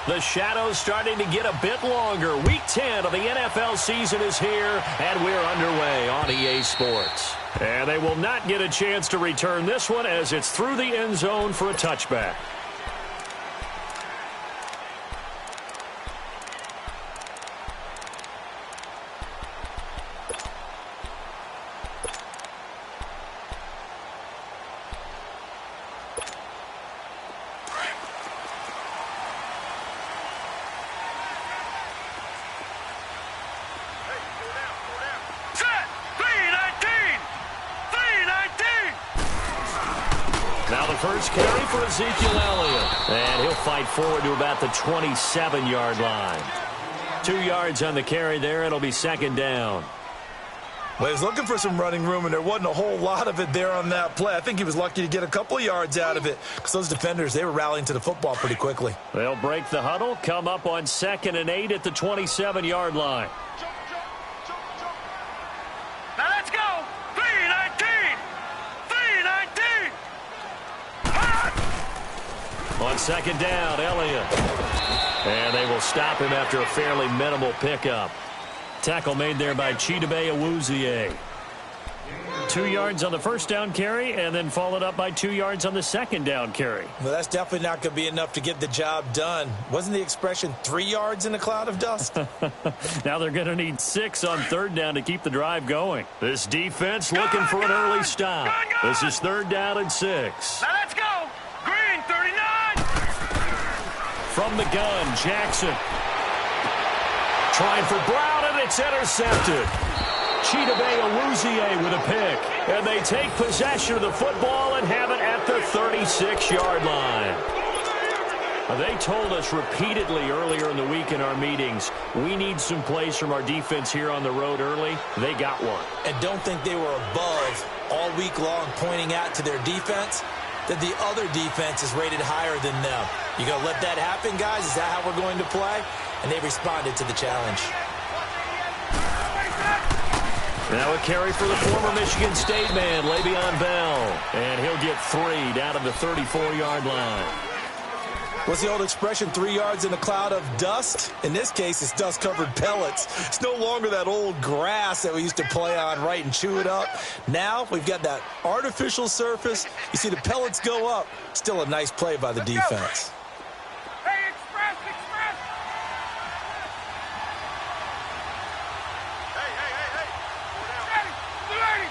The shadow's starting to get a bit longer. Week 10 of the NFL season is here, and we're underway on EA Sports. And they will not get a chance to return this one as it's through the end zone for a touchback. Now the first carry for Ezekiel Elliott. And he'll fight forward to about the 27-yard line. 2 yards on the carry there. It'll be second down. Well, he was looking for some running room, and there wasn't a whole lot of it there on that play. I think he was lucky to get a couple of yards out of it because those defenders, they were rallying to the football pretty quickly. They'll break the huddle, come up on 2nd and 8 at the 27-yard line. Now let's go. 3-19. 3-19. On second down, Elliott. And they will stop him after a fairly minimal pickup. Tackle made there by Chidobe Awuzie. 2 yards on the first down carry, and then followed up by 2 yards on the second down carry. Well, that's definitely not going to be enough to get the job done. Wasn't the expression 3 yards in a cloud of dust? Now they're going to need 6 on third down to keep the drive going. This defense looking for an early stop. This is 3rd down and 6. Now let's go. Green, 39. From the gun, Jackson. Trying for Brown, and it's intercepted. Chidobe Awuzie with a pick. And they take possession of the football and have it at the 36-yard line. They told us repeatedly earlier in the week in our meetings, we need some plays from our defense here on the road early. They got one. And don't think they were above all week long pointing out to their defense that the other defense is rated higher than them. You going to let that happen, guys? Is that how we're going to play? And they responded to the challenge. Now a carry for the former Michigan State man, Le'Veon Bell. And he'll get 3 down to the 34-yard line. What's the old expression, 3 yards in a cloud of dust? In this case, it's dust-covered pellets. It's no longer that old grass that we used to play on, right, and chew it up. Now we've got that artificial surface. You see the pellets go up. Still a nice play by the defense. Hey, express, express. Hey.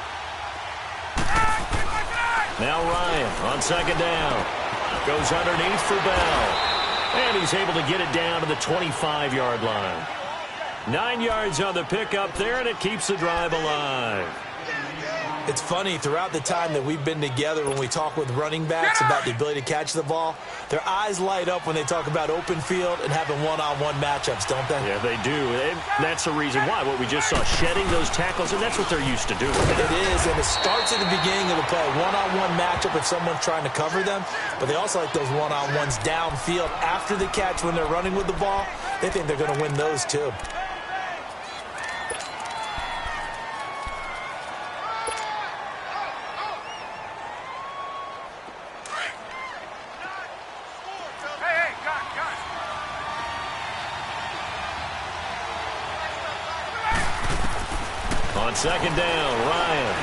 Now Ryan on second down. Goes underneath for Bell. And he's able to get it down to the 25-yard line. 9 yards on the pickup there, and it keeps the drive alive. It's funny, throughout the time that we've been together, when we talk with running backs about the ability to catch the ball, their eyes light up when they talk about open field and having one-on-one matchups, don't they? Yeah, they do. And that's the reason why. What we just saw, shedding those tackles, and that's what they're used to doing. It is, and it starts at the beginning of the play. One-on-one matchup if someone's trying to cover them, but they also like those one-on-ones downfield after the catch when they're running with the ball. They think they're going to win those, too. On second down, Ryan.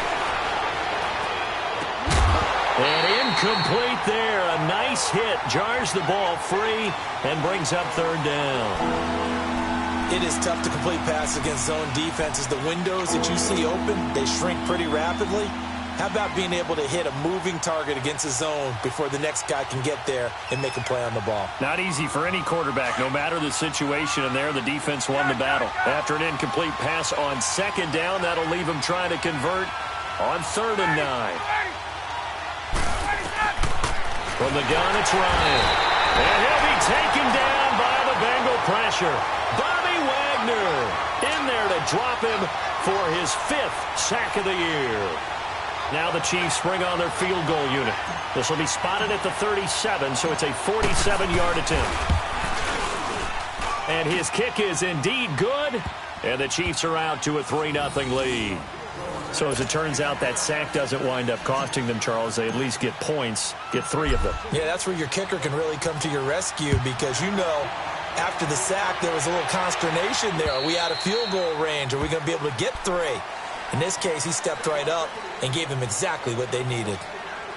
And incomplete there. A nice hit. Jars the ball free and brings up 3rd down. It is tough to complete passes against zone defenses. The windows that you see open, they shrink pretty rapidly. How about being able to hit a moving target against a zone before the next guy can get there and make a play on the ball? Not easy for any quarterback, no matter the situation, and there the defense won the battle. After an incomplete pass on second down, that'll leave him trying to convert on 3rd and 9. From the gun, it's Ryan. And he'll be taken down by the Bengal pressure. Bobby Wagner in there to drop him for his 5th sack of the year. Now the Chiefs bring on their field goal unit. This will be spotted at the 37, so it's a 47-yard attempt. And his kick is indeed good, and the Chiefs are out to a 3-0 lead. So as it turns out, that sack doesn't wind up costing them, Charles. They at least get points, get 3 of them. Yeah, that's where your kicker can really come to your rescue because you know After the sack, there was a little consternation there. Are we out of field goal range? Are we going to be able to get 3? In this case, he stepped right up and gave them exactly what they needed.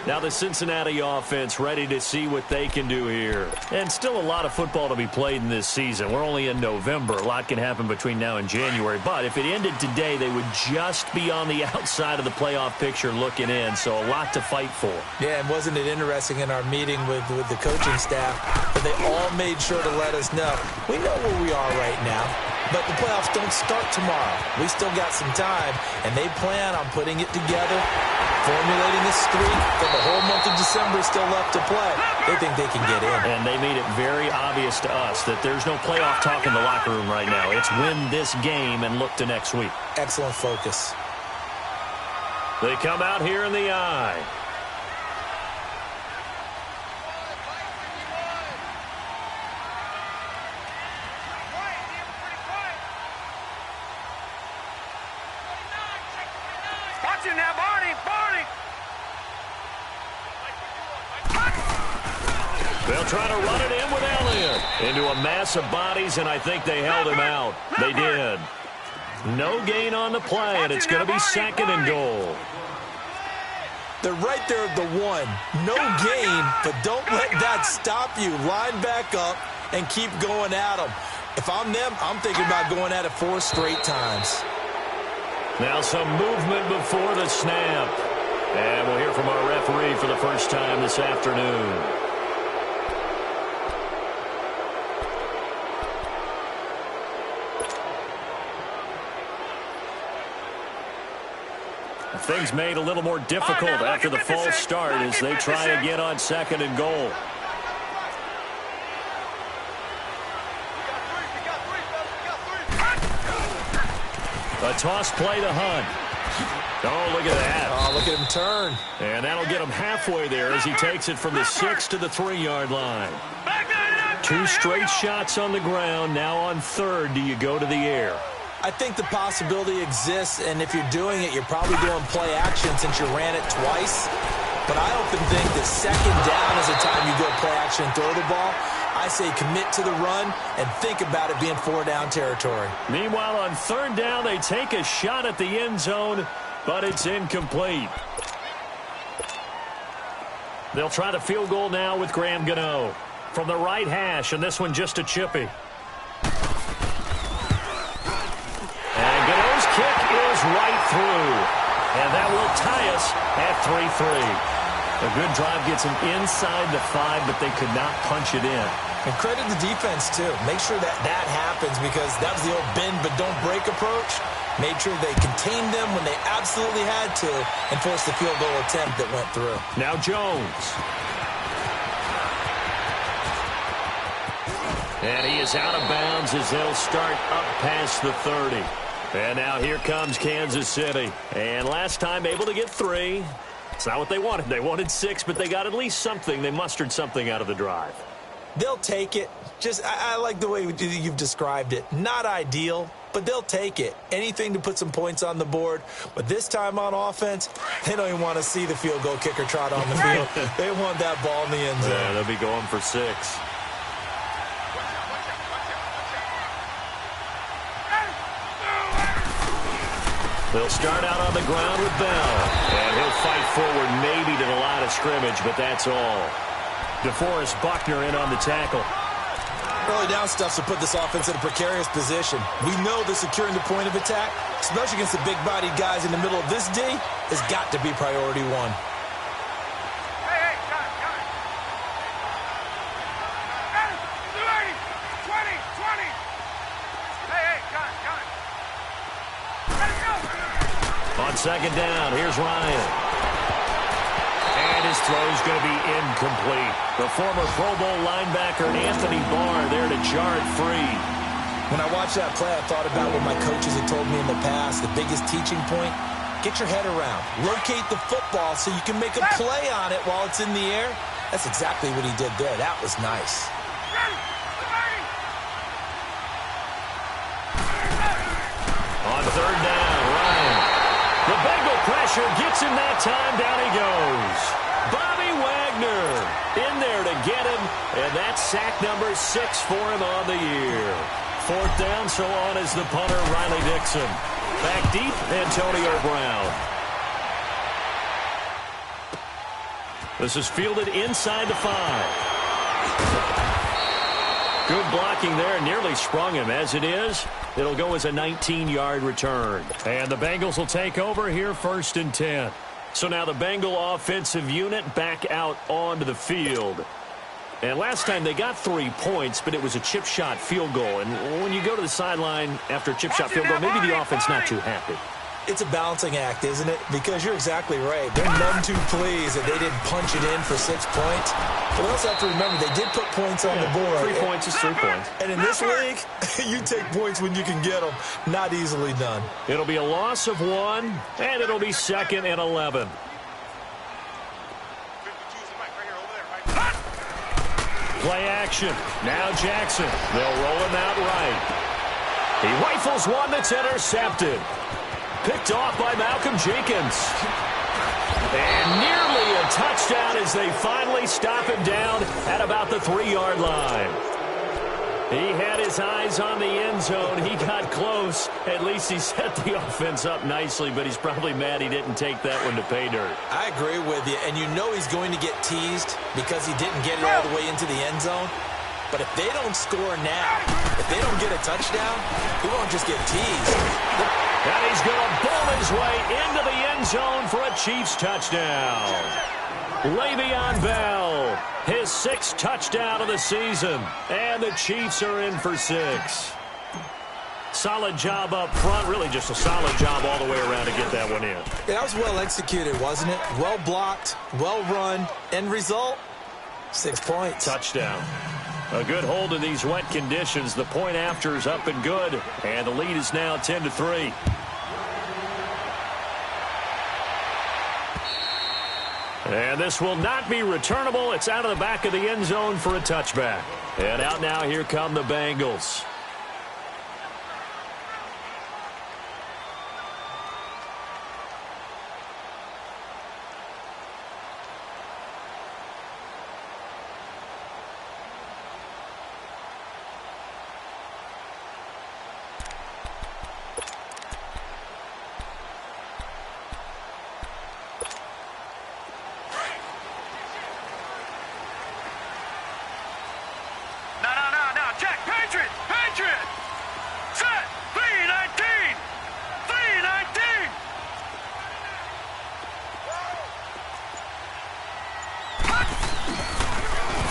Now the Cincinnati offense ready to see what they can do here. And still a lot of football to be played in this season. We're only in November. A lot can happen between now and January. But if it ended today, they would just be on the outside of the playoff picture looking in. So a lot to fight for. Yeah, and wasn't it interesting in our meeting with the coaching staff that they all made sure to let us know. We know where we are right now, but the playoffs don't start tomorrow. We still got some time, and they plan on putting it together, formulating a streak. For the whole month of December still left to play. They think they can get in. And they made it very obvious to us that there's no playoff talk in the locker room right now. It's win this game and look to next week. Excellent focus. They come out here in the eye. Watch it now, Barney. Barney. They'll try to run it in with Elliott into a mass of bodies, and I think they held him out. They did. No gain on the play, and it's going to be 2nd and goal. They're right there at the 1. No gain, but don't let that stop you. Line back up and keep going at them. If I'm them, I'm thinking about going at it 4 straight times. Now some movement before the snap. And we'll hear from our referee for the first time this afternoon. Things made a little more difficult after the false start as they try again on 2nd and goal. A toss play to Hunt. Oh, look at that. Oh, look at him turn. And that'll get him halfway there as he takes it from the 6 to the 3-yard line. 2 straight shots on the ground. Now on 3rd, do you go to the air? I think the possibility exists, and if you're doing it, you're probably doing play action since you ran it twice. But I often think that 2nd down is the time you go play action and throw the ball. I say commit to the run and think about it being 4-down territory. Meanwhile, on 3rd down, they take a shot at the end zone, but it's incomplete. They'll try the field goal now with Graham Gano from the right hash, and this one just a chippy. And Gano's kick is right through, and that will tie us at 3-3. A good drive gets them inside the 5, but they could not punch it in. And credit the defense, too. Make sure that that happens because that was the old bend but don't break approach. Made sure they contained them when they absolutely had to and forced the field goal attempt that went through. Now Jones. And he is out of bounds as they'll start up past the 30. And now here comes Kansas City. And last time able to get 3. It's not what they wanted. They wanted 6, but they got at least something. They mustered something out of the drive. They'll take it. I like the way you've described it. Not ideal, but they'll take it. Anything to put some points on the board. But this time on offense, they don't even want to see the field goal kicker trot on the field. They want that ball in the end zone. Yeah, they'll be going for 6. They'll start out on the ground with Bell. And he'll fight forward maybe to the line of scrimmage, but that's all. DeForest Buckner in on the tackle. Early down stuff to put this offense in a precarious position. We know that securing the point of attack, especially against the big-bodied guys in the middle of this D, has got to be priority 1. Hey, got it. 20. Hey, got it. Let's go. On 2nd down, here's Ryan. And his throw's going to be incomplete. The former Pro Bowl linebacker Anthony Barr there to jar it free. When I watched that play, I thought about what my coaches had told me in the past. The biggest teaching point, get your head around. Locate the football so you can make a play on it while it's in the air. That's exactly what he did there. That was nice. On 3rd down, Ryan. The Bengal pressure gets him that time. Down he goes. Bobby Wagner in there to get him, and that's sack number 6 for him on the year. 4th down, so on is the punter, Riley Dixon. Back deep, Antonio Brown. This is fielded inside the 5. Good blocking there, nearly sprung him. As it is, it'll go as a 19-yard return. And the Bengals will take over here, 1st and 10. So now the Bengal offensive unit back out onto the field. And last time they got 3 points, but it was a chip shot field goal. And when you go to the sideline after a chip shot field goal, maybe the offense not too happy. It's a balancing act, isn't it? Because you're exactly right. They're none too pleased that they didn't punch it in for 6 points. But we also have to remember they did put points on the board. 3 points is 3 points. And in this league, you take points when you can get them. Not easily done. It'll be a loss of 1, and it'll be 2nd and 11. Play action. Now Jackson. They'll roll him out right. He rifles one that's intercepted. Picked off by Malcolm Jenkins. And nearly a touchdown as they finally stop him down at about the 3-yard line. He had his eyes on the end zone. He got close. At least he set the offense up nicely, but he's probably mad he didn't take that one to pay dirt. I agree with you, and you know he's going to get teased because he didn't get it all the way into the end zone. But if they don't score now, if they don't get a touchdown, he won't just get teased. And he's going to bowl his way into the end zone for a Chiefs touchdown. Le'Veon Bell, his 6th touchdown of the season. And the Chiefs are in for 6. Solid job up front. Really just a solid job all the way around to get that one in. Yeah, that was well executed, wasn't it? Well blocked, well run. End result, 6 points. Touchdown. A good hold in these wet conditions. The point after is up and good. And the lead is now 10-3. And this will not be returnable. It's out of the back of the end zone for a touchback. And out now, here come the Bengals.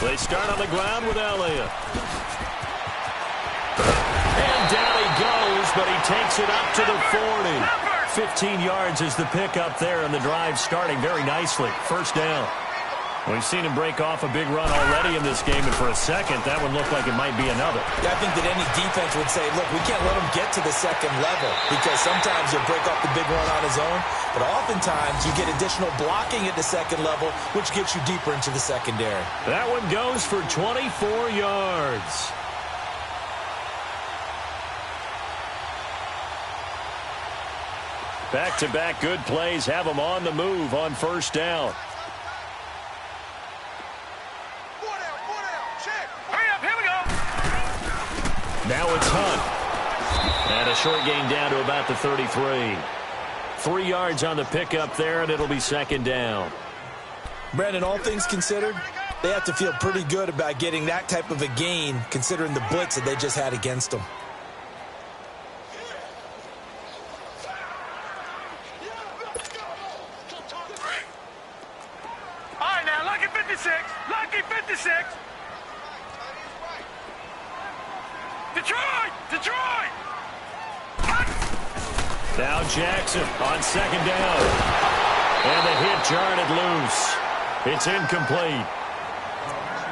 They start on the ground with Elliott. And down he goes, but he takes it up to the 40. 15 yards is the pickup there, and the drive starting very nicely. 1st down. We've seen him break off a big run already in this game, and for a second, that one looked like it might be another. Yeah, I think that any defense would say, look, we can't let him get to the 2nd level because sometimes he'll break off the big run on his own, but oftentimes you get additional blocking at the 2nd level, which gets you deeper into the secondary. That one goes for 24 yards. Back-to-back good plays have him on the move on 1st down. Now it's Hunt. And a short gain down to about the 33. 3 yards on the pickup there, and it'll be 2nd down. Brandon, all things considered, they have to feel pretty good about getting that type of a gain considering the blitz that they just had against them. All right, now, lucky 56. Lucky 56. Detroit! Detroit! Now Jackson on 2nd down. And the hit jarred it loose. It's incomplete.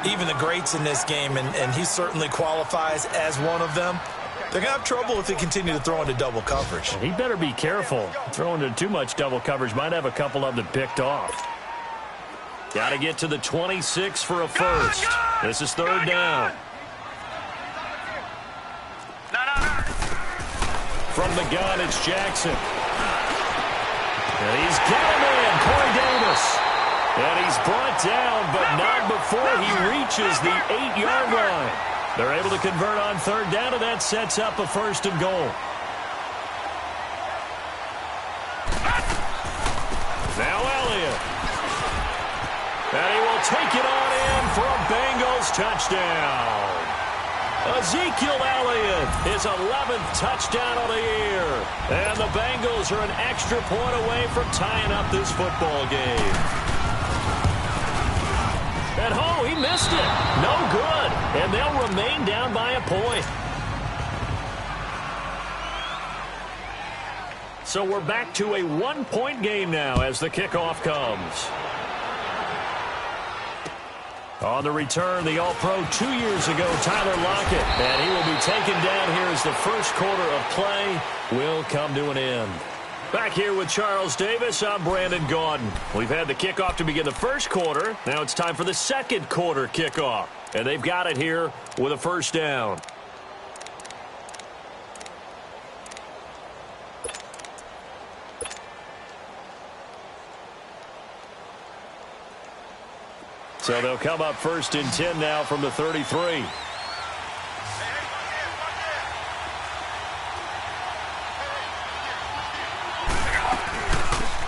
Even the greats in this game, and he certainly qualifies as one of them, they're going to have trouble if they continue to throw into double coverage. He better be careful. Throwing into too much double coverage might have a couple of them picked off. Got to get to the 26 for a first. This is 3rd down. From the gun, it's Jackson. And he's got him in, Corey Davis. And he's brought down, but not before he reaches the 8-yard line. They're able to convert on third down, and that sets up a 1st and goal. Now Elliott. And he will take it on in for a Bengals touchdown. Ezekiel Elliott, his 11th touchdown of the year. And the Bengals are an extra point away from tying up this football game. And oh, he missed it. No good. And they'll remain down by a point. So we're back to a 1-point game now as the kickoff comes. On the return, the All-Pro 2 years ago, Tyler Lockett. And he will be taken down here as the first quarter of play will come to an end. Back here with Charles Davis, I'm Brandon Gaudin. We've had the kickoff to begin the first quarter. Now it's time for the second quarter kickoff. And they've got it here with a 1st down. So they'll come up 1st and 10 now from the 33.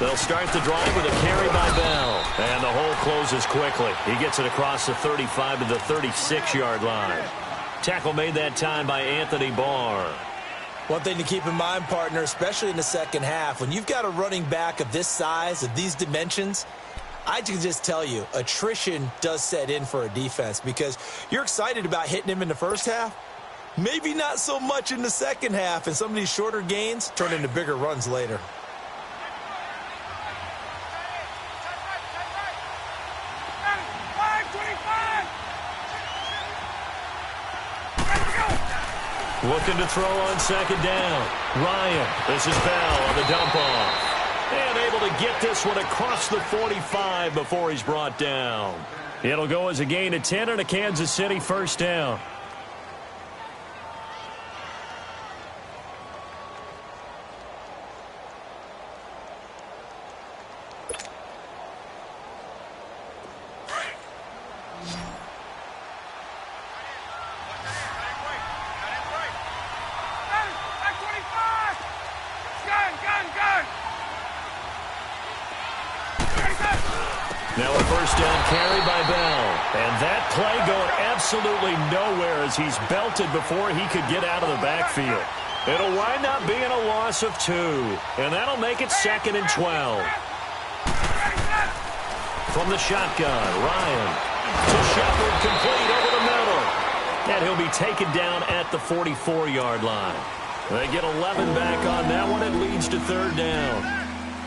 They'll start the drive with a carry by Bell. And the hole closes quickly. He gets it across the 35 to the 36-yard line. Tackle made that time by Anthony Barr. One thing to keep in mind, partner, especially in the second half, when you've got a running back of this size, of these dimensions, I can just tell you, attrition does set in for a defense because you're excited about hitting him in the first half. Maybe not so much in the second half, and some of these shorter gains turn into bigger runs later. Looking to throw on second down. Ryan, this is Bell on the dump off. And able to get this one across the 45 before he's brought down. It'll go as a gain of 10 and a Kansas City 1st down. Now a 1st down carry by Bell. And that play going absolutely nowhere as he's belted before he could get out of the backfield. It'll wind up being a loss of 2. And that'll make it 2nd and 12. From the shotgun, Ryan to Shepard, complete over the middle. And he'll be taken down at the 44-yard line. They get 11 back on that one. It leads to 3rd down.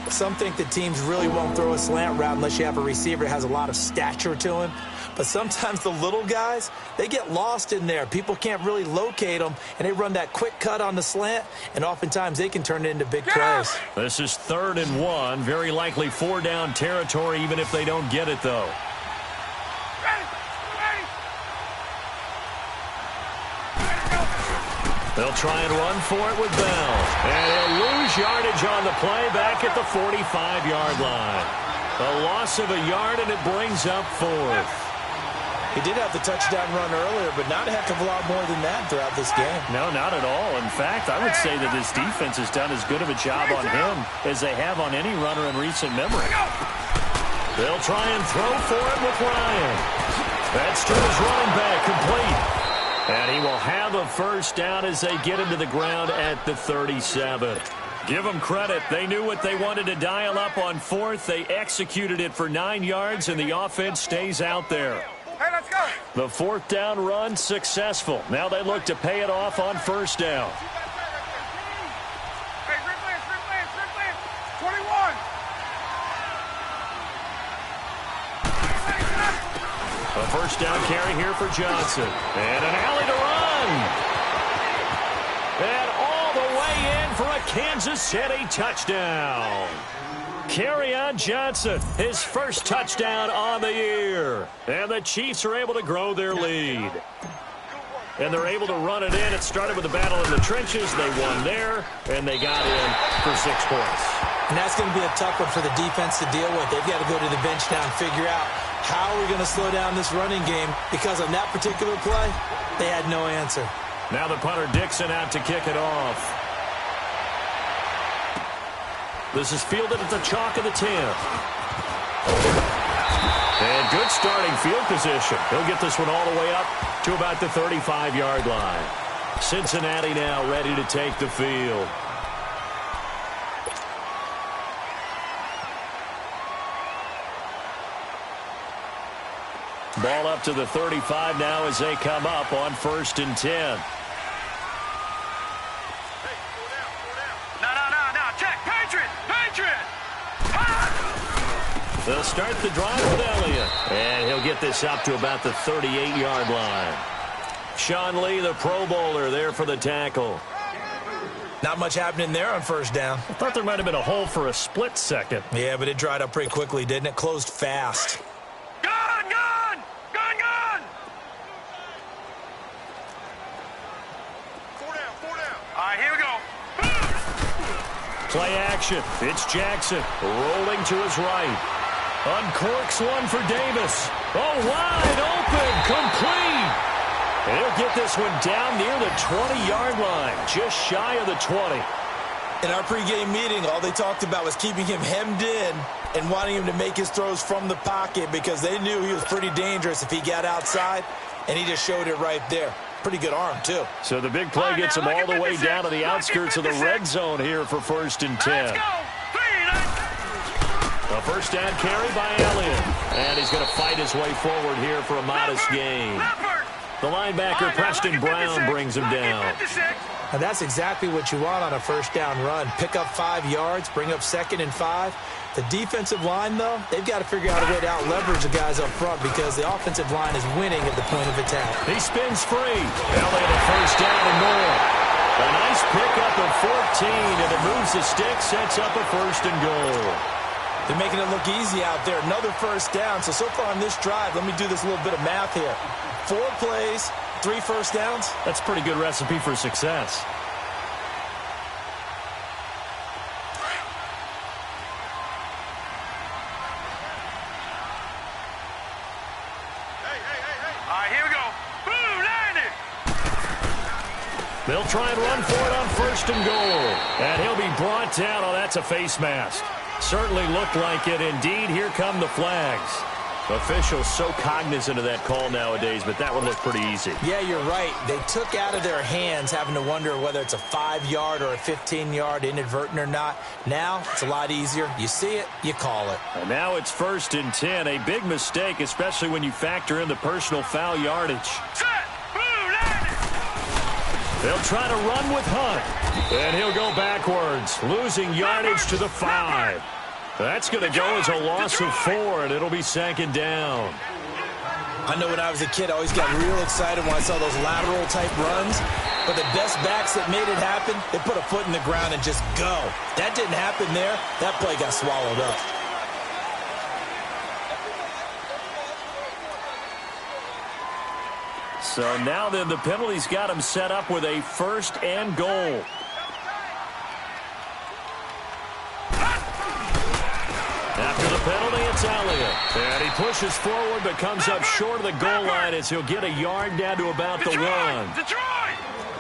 Some think that teams really won't throw a slant route unless you have a receiver that has a lot of stature to him. But sometimes the little guys, they get lost in there. People can't really locate them, and they run that quick cut on the slant, and oftentimes they can turn it into big plays. This is 3rd and 1. Very likely 4-down territory, even if they don't get it, though. They'll try and run for it with Bell. And he'll lose yardage on the play back at the 45-yard line. A loss of a yard, and it brings up 4th. He did have the touchdown run earlier, but not a heck of a lot more than that throughout this game. No, not at all. In fact, I would say that this defense has done as good of a job on him as they have on any runner in recent memory. They'll try and throw for it with Ryan. That's to his running back, complete. And he will have a 1st down as they get him to the ground at the 37. Give them credit. They knew what they wanted to dial up on 4th. They executed it for 9 yards, and the offense stays out there. Hey, let's go. The 4th down run successful. Now they look to pay it off on 1st down. Hey, replay, 21. A 1st down carry here for Johnson. And an alley to run. And all the way in for a Kansas City touchdown. Kerryon Johnson, his 1st touchdown on the year. And the Chiefs are able to grow their lead. And they're able to run it in. It started with a battle in the trenches. They won there, and they got in for 6 points. And that's going to be a tough one for the defense to deal with. They've got to go to the bench now and figure out how are we going to slow down this running game, because on that particular play, they had no answer. Now the punter Dixon out to kick it off. This is fielded at the chalk of the 10. And good starting field position. He'll get this one all the way up to about the 35-yard line. Cincinnati now ready to take the field. Ball up to the 35 now as they come up on 1st and 10. They'll start the drive with Elliott. And he'll get this up to about the 38-yard line. Sean Lee, the Pro Bowler, there for the tackle. Not much happening there on 1st down. I thought there might have been a hole for a split second. Yeah, but it dried up pretty quickly, didn't it? Closed fast. Gun! Gun! Gun! Gun! 4 down, 4 down. All right, here we go. Play action. It's Jackson rolling to his right. Uncorks one for Davis. Oh, wide open, complete. And he'll get this one down near the 20-yard line, just shy of the 20. In our pregame meeting, all they talked about was keeping him hemmed in and wanting him to make his throws from the pocket, because they knew he was pretty dangerous if he got outside, and he just showed it right there. Pretty good arm, too. So the big play gets him all the way down to the outskirts of the red zone here for 1st and 10. Let's go. A 1st down carry by Elliott. And he's going to fight his way forward here for a modest gain. The linebacker, Preston Brown, brings him down. And that's exactly what you want on a 1st down run. Pick up 5 yards, bring up 2nd and 5. The defensive line, though, they've got to figure out a way to out-leverage the guys up front, because the offensive line is winning at the point of attack. He spins free. Elliott a 1st down and more. A nice pickup of 14, and it moves the stick, sets up a 1st and goal. They're making it look easy out there. Another 1st down. So far on this drive, let me do this little bit of math here. 4 plays, 3 1st downs. That's a pretty good recipe for success. All right, here we go. Boom, landed. They'll try and run for it on 1st and goal. And he'll be brought down. Oh, that's a face mask. Certainly looked like it. Indeed, here come the flags. Officials so cognizant of that call nowadays, but that one looked pretty easy. Yeah, you're right. They took out of their hands having to wonder whether it's a 5-yard or a 15-yard inadvertent or not. Now, it's a lot easier. You see it, you call it. And now it's 1st and 10. A big mistake, especially when you factor in the personal foul yardage. Set. Boom, landed. They'll try to run with Hunt. And he'll go backwards, losing yardage to the 5. That's going to go as a loss of 4, and it'll be 2nd down. I know when I was a kid, I always got real excited when I saw those lateral-type runs. But the best backs that made it happen, they put a foot in the ground and just go. That didn't happen there. That play got swallowed up. So now then, the penalty's got him set up with a 1st and goal. After the penalty, it's Elliott. And he pushes forward but comes up short of the goal line as he'll get a yard down to about the 1. Detroit!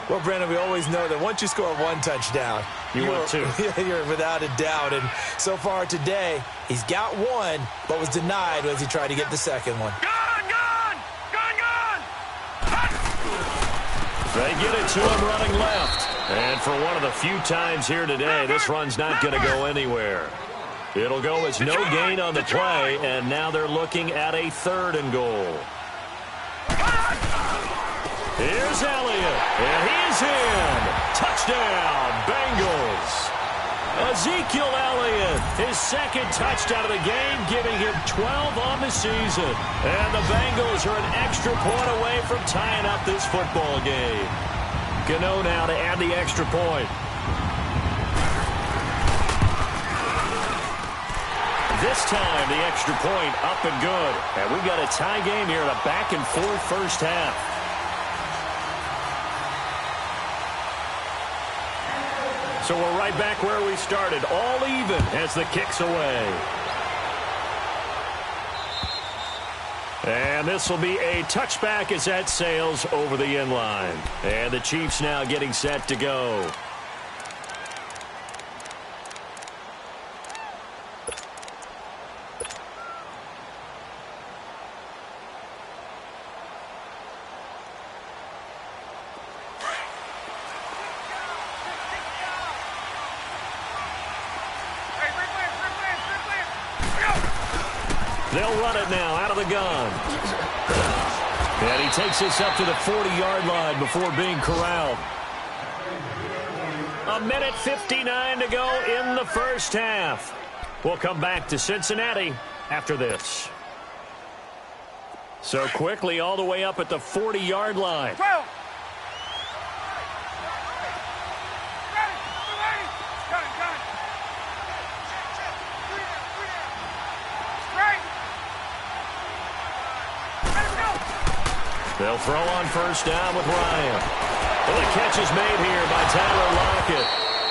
Well, Brandon, we always know that once you score 1 touchdown, you want 2. You're without a doubt. And so far today, he's got 1, but was denied as he tried to get the 2nd one. Gun! Gun! Gun! Gun! They get it to him running left. And for one of the few times here today, this run's not going to go anywhere. It'll go as no gain on the play, and now they're looking at a 3rd and goal. Here's Elliott, and he's in. Touchdown, Bengals. Ezekiel Elliott, his 2nd touchdown of the game, giving him 12 on the season. And the Bengals are an extra point away from tying up this football game. Gano now to add the extra point. This time, the extra point up and good. And we've got a tie game here in a back-and-forth 1st half. So we're right back where we started, all even as the kick's away. And this will be a touchback as that sails over the end line. And the Chiefs now getting set to go. They'll run it now out of the gun. And he takes this up to the 40-yard line before being corralled. 1:59 to go in the first half. We'll come back to Cincinnati after this. So quickly all the way up at the 40-yard line. 12. They'll throw on first down with Ryan. Well, the catch is made here by Tyler Lockett.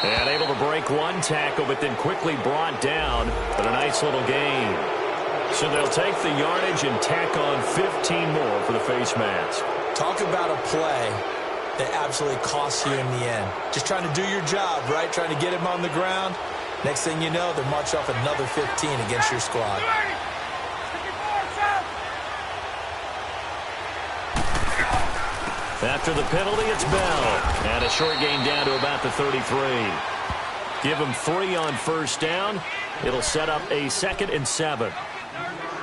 And able to break one tackle, but then quickly brought down. But a nice little gain. So they'll take the yardage and tack on 15 more for the face mask. Talk about a play that absolutely costs you in the end. Just trying to do your job, right? Trying to get him on the ground. Next thing you know, they march off another 15 against your squad. After the penalty, it's Bell. And a short gain down to about the 33. Give him 3 on first down. It'll set up a 2nd and 7.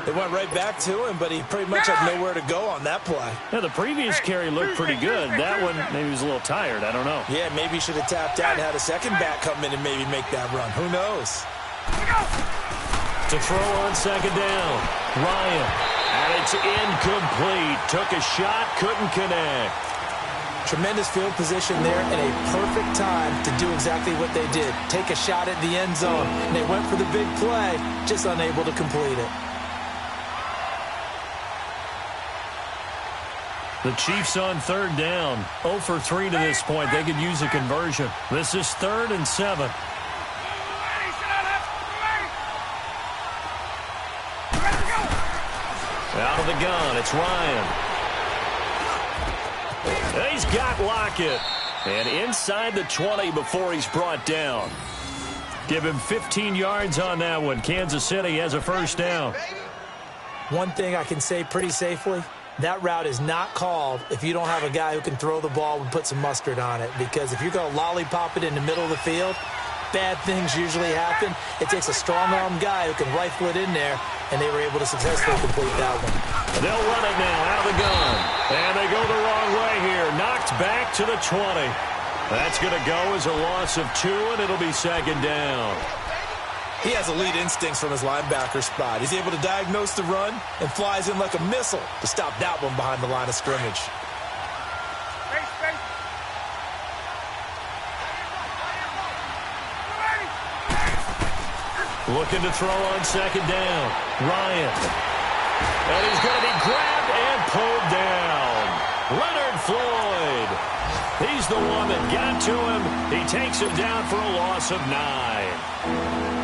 They went right back to him, but he pretty much had nowhere to go on that play. Yeah, the previous carry looked pretty good. That one, maybe he was a little tired. I don't know. Yeah, maybe he should have tapped out and had a second back come in and maybe make that run. Who knows? To throw on second down, Ryan. And it's incomplete. Took a shot, couldn't connect. Tremendous field position there and a perfect time to do exactly what they did. Take a shot at the end zone. And they went for the big play, just unable to complete it. The Chiefs on third down. 0 for 3 to this point. They could use a conversion. This is 3rd and 7. Out of the gun, it's Ryan. And he's got Lockett. And inside the 20 before he's brought down. Give him 15 yards on that one. Kansas City has a first down. One thing I can say pretty safely, that route is not called if you don't have a guy who can throw the ball and put some mustard on it. Because if you're going to lollipop it in the middle of the field, bad things usually happen. It takes a strong-arm guy who can rifle it in there, and they were able to successfully complete that one. They'll run it now out of the gun. And they go the wrong way here. Knocked back to the 20. That's going to go as a loss of 2, and it'll be 2nd down. He has elite instincts from his linebacker spot. He's able to diagnose the run and flies in like a missile to stop that one behind the line of scrimmage. Looking to throw on second down. Ryan. And he's going to be grabbed and pulled down. Leonard Floyd. He's the one that got to him. He takes him down for a loss of 9.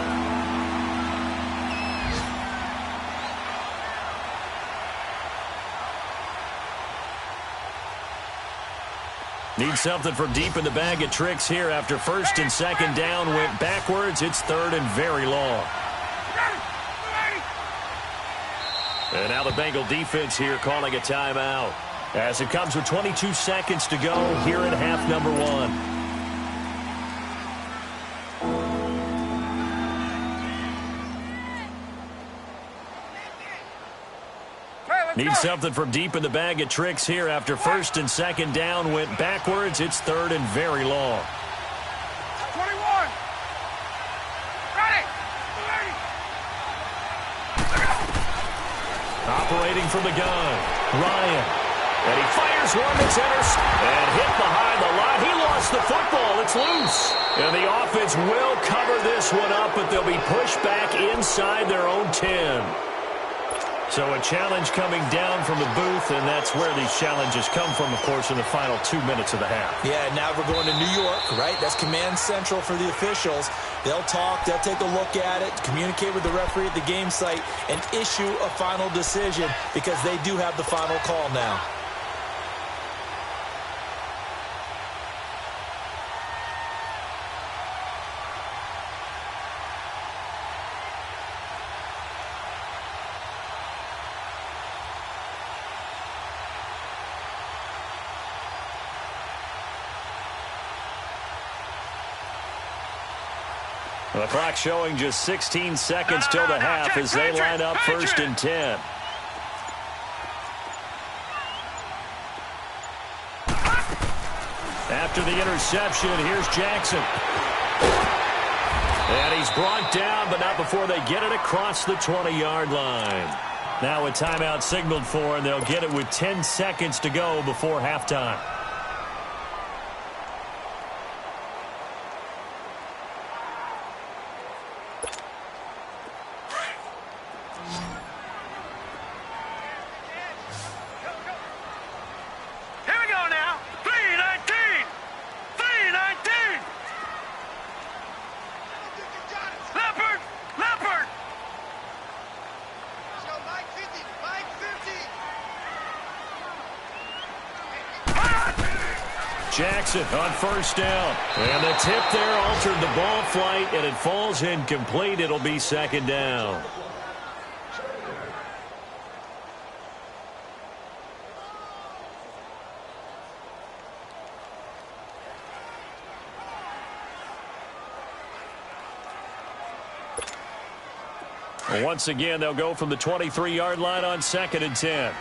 Need something from deep in the bag of tricks here after 1st and 2nd down. Went backwards. It's 3rd and very long. And now the Bengal defense here calling a timeout. As it comes with 22 seconds to go here at half number 1. Need something from deep in the bag of tricks here after 1st and 2nd down. Went backwards. It's 3rd and very long. 21. Ready. Operating from the gun. Ryan. And he fires one that's and hit behind the line. He lost the football. It's loose. And the offense will cover this one up, but they'll be pushed back inside their own 10. So a challenge coming down from the booth, and that's where these challenges come from, of course, in the final 2 minutes of the half. Yeah, now we're going to New York, right? That's command central for the officials. They'll talk, they'll take a look at it, communicate with the referee at the game site, and issue a final decision because they do have the final call now. The clock showing just 16 seconds till the half as they line up 1st and 10. After the interception, here's Jackson. And he's brought down, but not before they get it across the 20-yard line. Now a timeout signaled for, and they'll get it with 10 seconds to go before halftime. Jackson on 1st down. And the tip there altered the ball flight, and it falls incomplete. It'll be 2nd down. Once again, they'll go from the 23-yard line on 2nd and 10.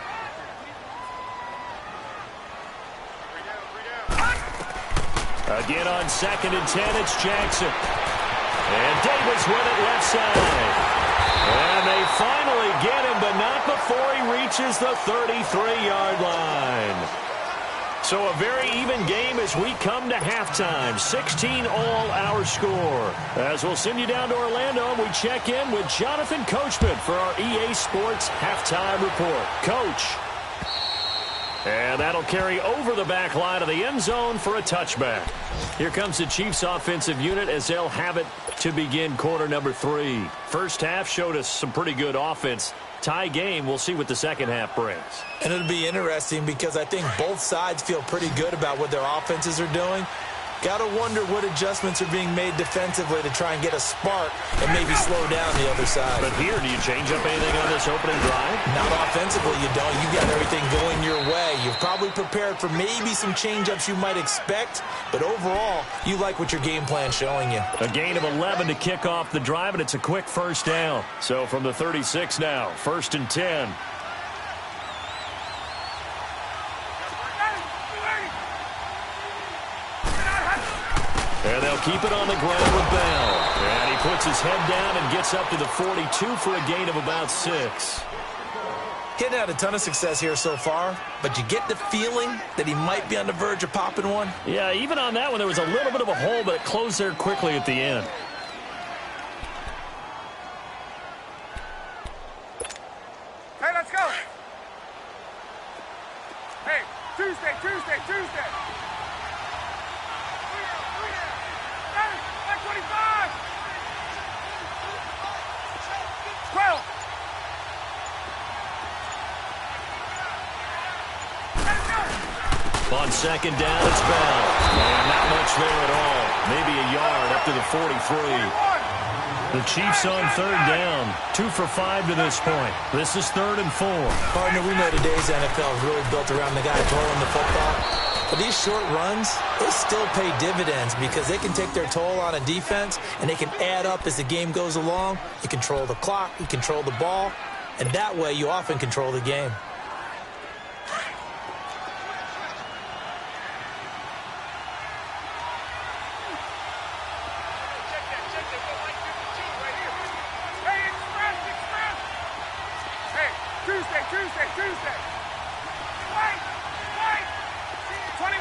Again on 2nd and 10, it's Jackson. And Davis with it left side. And they finally get him, but not before he reaches the 33-yard line. So a very even game as we come to halftime. 16 all our score. As we'll send you down to Orlando, we check in with Jonathan Coachman for our EA Sports Halftime Report. Coach. And that'll carry over the back line of the end zone for a touchback. Here comes the Chiefs offensive unit as they'll have it to begin quarter number 3. First half showed us some pretty good offense. Tie game, we'll see what the second half brings. And it'll be interesting because I think both sides feel pretty good about what their offenses are doing. Got to wonder what adjustments are being made defensively to try and get a spark and maybe slow down the other side. But here, do you change up anything on this opening drive? Not offensively, you don't. You got everything going your way. You've probably prepared for maybe some change-ups you might expect, but overall, you like what your game plan's showing you. A gain of 11 to kick off the drive, and it's a quick 1st down. So from the 36 now, 1st and 10. And they'll keep it on the ground with Bell. And he puts his head down and gets up to the 42 for a gain of about 6. Getting had a ton of success here so far, but you get the feeling that he might be on the verge of popping one. Yeah, even on that one, there was a little bit of a hole, but it closed there quickly at the end. Hey, let's go. Hey, Tuesday. 25! 12! On 2nd down, it's Bell. And not much there at all. Maybe a yard up to the 43. The Chiefs on 3rd down. 2 for 5 to this point. This is 3rd and 4. Partner, we know today's NFL is really built around the guy throwing the football. But these short runs, they still pay dividends because they can take their toll on a defense and they can add up as the game goes along. You control the clock, you control the ball, and that way you often control the game. Tuesday. Wait. 21.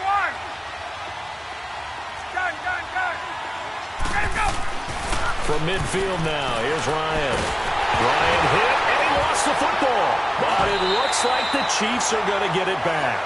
Done. Let him go. From midfield now, here's Ryan. Ryan hit, and he lost the football, but it looks like the Chiefs are going to get it back.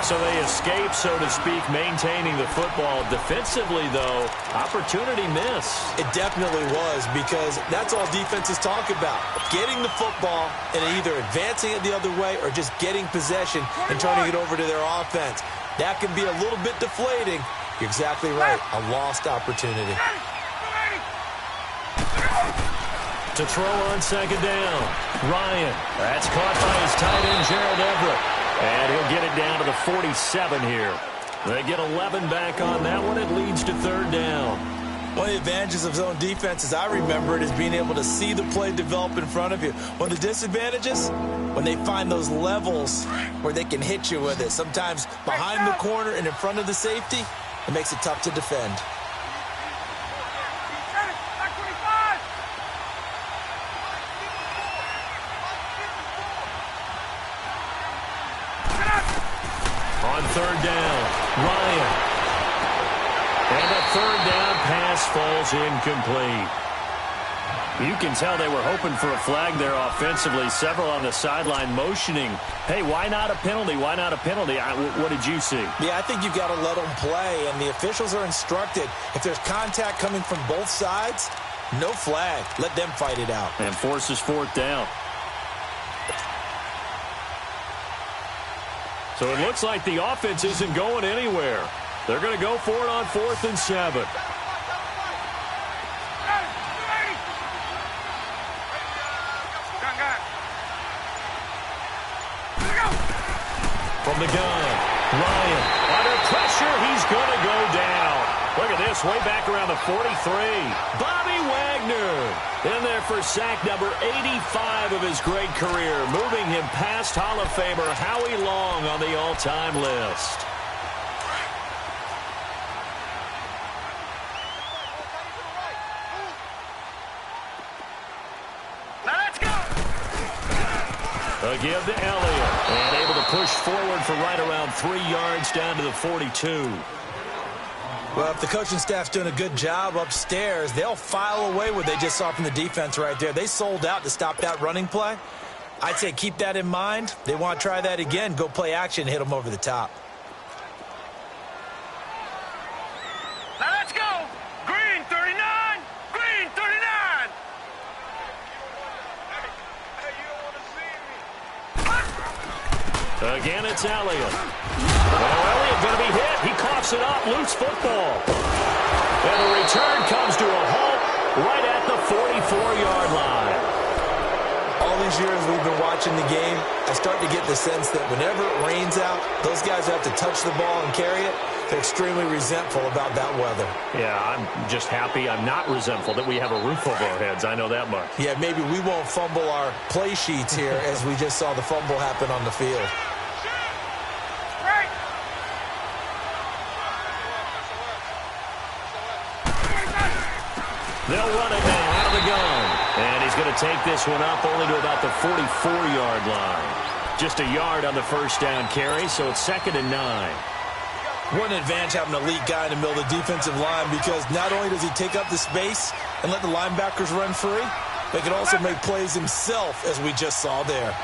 So they escape, so to speak, maintaining the football. Defensively, though, opportunity miss. It definitely was, because that's all defenses talk about. Getting the football and either advancing it the other way or just getting possession and turning it over to their offense. That can be a little bit deflating. You're exactly right. A lost opportunity. To throw on second down. Ryan. That's caught by his tight end, Gerald Everett. And he'll get it down to the 47 here. They get 11 back on that one. It leads to third down. One of the advantages of zone defense, as I remember it, is being able to see the play develop in front of you. One of the disadvantages, when they find those levels where they can hit you with it. Sometimes behind the corner and in front of the safety, it makes it tough to defend. On third down, Ryan. And a third down pass falls incomplete. You can tell they were hoping for a flag there offensively. Several on the sideline motioning, hey, why not a penalty? Why not a penalty? What did you see? Yeah, I think you've got to let them play, and the officials are instructed. If there's contact coming from both sides, no flag. Let them fight it out. And forces fourth down. So it looks like the offense isn't going anywhere. They're going to go for it on 4th and 7. From the gun, Ryan, under pressure, he's going to go down. Look at this, way back around the 43. Bobby Wagner in there for sack number 85 of his great career, moving him past Hall of Famer Howie Long on the all-time list. A give to Elliott, and able to push forward for right around 3 yards down to the 42. Well, if the coaching staff's doing a good job upstairs, they'll file away what they just saw from the defense right there. They sold out to stop that running play. I'd say keep that in mind. They want to try that again, go play action, hit them over the top. Now let's go. Green 39. Green 39. Again, it's Elliott. Well, Elliott going to be hit. He coughs it up. Loose football. And the return comes to a halt right at the 44-yard line. All these years we've been watching the game, I start to get the sense that whenever it rains out, those guys who have to touch the ball and carry it, they're extremely resentful about that weather. Yeah, I'm just happy I'm not resentful that we have a roof over our heads. I know that much. Yeah, maybe we won't fumble our play sheets here as we just saw the fumble happen on the field. They'll run it now out of the gun. And he's going to take this one up only to about the 44-yard line. Just a yard on the first down carry, so it's 2nd and 9. What an advantage having an elite guy in the middle of the defensive line, because not only does he take up the space and let the linebackers run free, but he can also make plays himself, as we just saw there.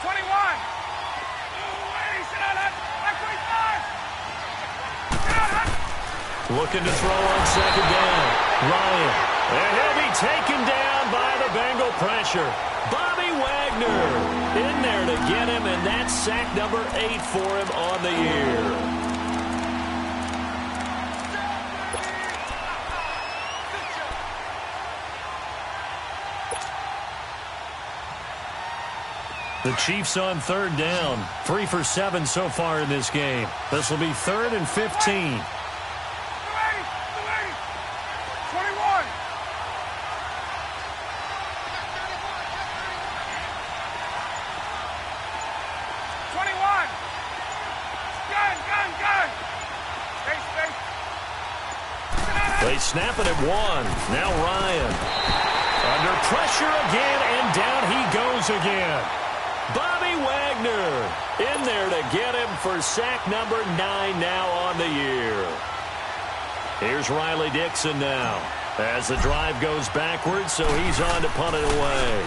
21. Looking to throw on second down. Ryan. And he'll be taken down by the Bengal pressure. Bobby Wagner in there to get him, and that's sack number 8 for him on the year. The Chiefs on third down. 3 for 7 so far in this game. This will be 3rd and 15. 21. Gun. They snap it at 1. Now Ryan. Under pressure again, and down he goes again. Bobby Wagner in there to get him for sack number 9 now on the year. Here's Riley Dixon now as the drive goes backwards, so he's on to punt it away.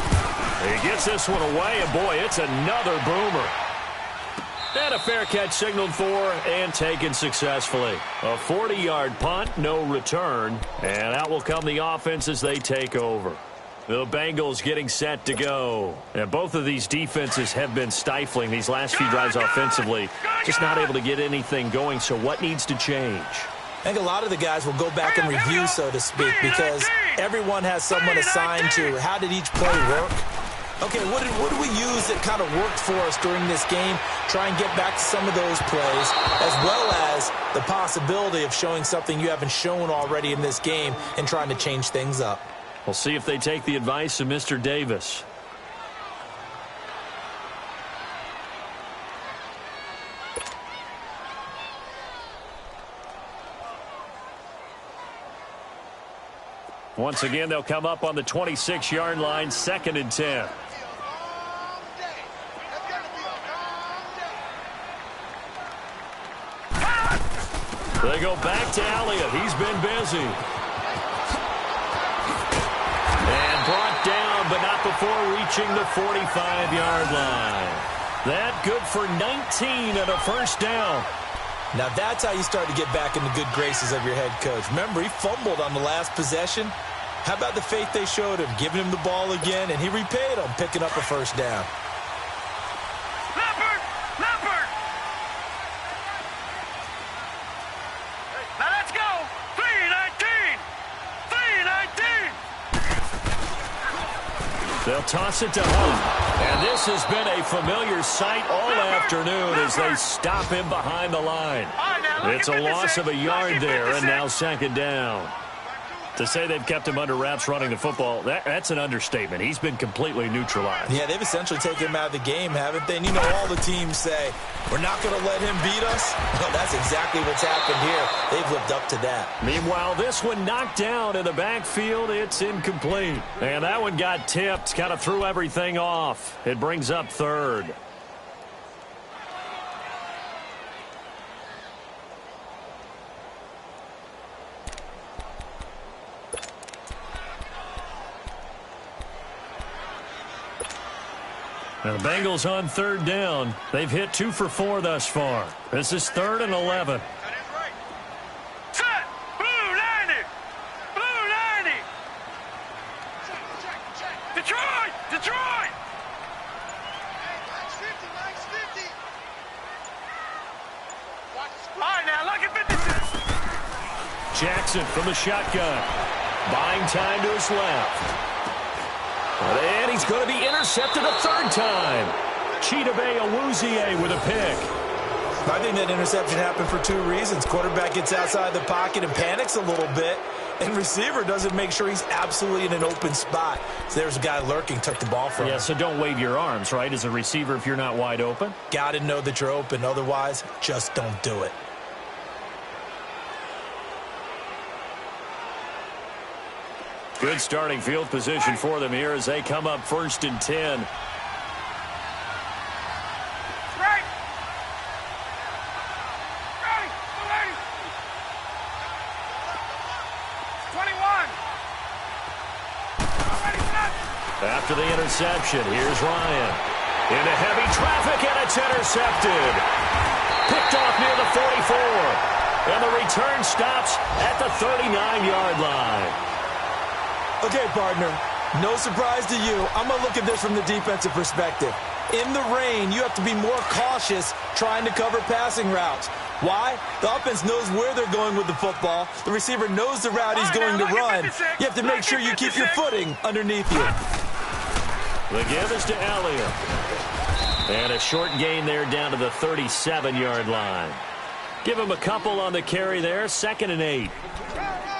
He gets this one away, and boy, it's another boomer. And a fair catch signaled for and taken successfully. A 40-yard punt, no return. And out will come the offense as they take over. The Bengals getting set to go. And both of these defenses have been stifling these last few drives offensively. Just not able to get anything going, so what needs to change? I think a lot of the guys will go back and review, so to speak, because everyone has someone assigned to how did each play work. Okay, what did we use that kind of worked for us during this game? Try and get back to some of those plays, as well as the possibility of showing something you haven't shown already in this game and trying to change things up. We'll see if they take the advice of Mr. Davis. Once again, they'll come up on the 26-yard line, 2nd and 10. They go back to Elliott. He's been busy. And brought down, but not before reaching the 45-yard line. That good for 19 and a first down. Now that's how you start to get back in the good graces of your head coach. Remember, he fumbled on the last possession. How about the faith they showed him, giving him the ball again, and he repaid them, picking up a first down. Now let's go. 3-19. 3-19. They'll toss it to Hunt. And this has been a familiar sight all afternoon as they stop him behind the line. It's a loss of a yard there, and now 2nd down. To say they've kept him under wraps running the football, that's an understatement. He's been completely neutralized. Yeah, they've essentially taken him out of the game, haven't they? And you know, all the teams say, we're not going to let him beat us. Well, that's exactly what's happened here. They've lived up to that. Meanwhile, this one knocked down in the backfield. It's incomplete. And that one got tipped, kind of threw everything off. It brings up 3rd. Now the Bengals on 3rd down. They've hit 2 for 4 thus far. This is 3rd and 11. Set. Blue 90. Blue 90. Detroit. Detroit. All right, now look at 56. Jackson from the shotgun. Buying time to his left. And he's going to be intercepted a 3rd time. Chidobe Awuzie with a pick. I think that interception happened for 2 reasons. Quarterback gets outside the pocket and panics a little bit, and receiver doesn't make sure he's absolutely in an open spot. So there's a guy lurking, took the ball from him. Yeah, so don't wave your arms, right, as a receiver if you're not wide open? Got to know that you're open. Otherwise, just don't do it. Good starting field position for them here as they come up 1st and 10. Right. 21. After the interception, here's Ryan. Into heavy traffic, and it's intercepted. Picked off near the 44. And the return stops at the 39-yard line. Okay, partner, no surprise to you. I'm going to look at this from the defensive perspective. In the rain, you have to be more cautious trying to cover passing routes. Why? The offense knows where they're going with the football. The receiver knows the route he's going to run. You have to make sure you keep your footing underneath you. The give is to Elliott. And a short gain there down to the 37-yard line. Give him a couple on the carry there, 2nd and 8.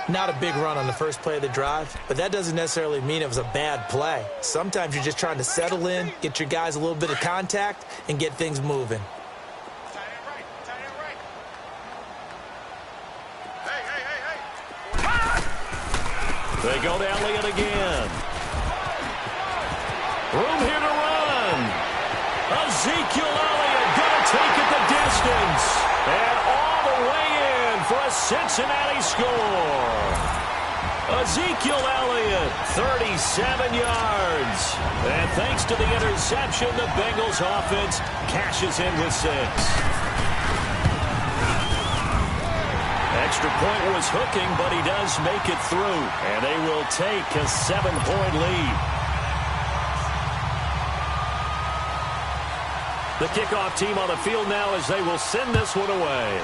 Not a big run on the first play of the drive, but that doesn't necessarily mean it was a bad play. Sometimes you're just trying to settle in, get your guys a little bit of contact, and get things moving. They go to Elliott again. Room here to run. Ezekiel Elliott going to take it the distance. And all the way in for a Cincinnati score. Ezekiel Elliott, 37 yards. And thanks to the interception, the Bengals offense cashes in with 6. Extra point was hooking, but he does make it through. And they will take a 7-point lead. The kickoff team on the field now as they will send this one away.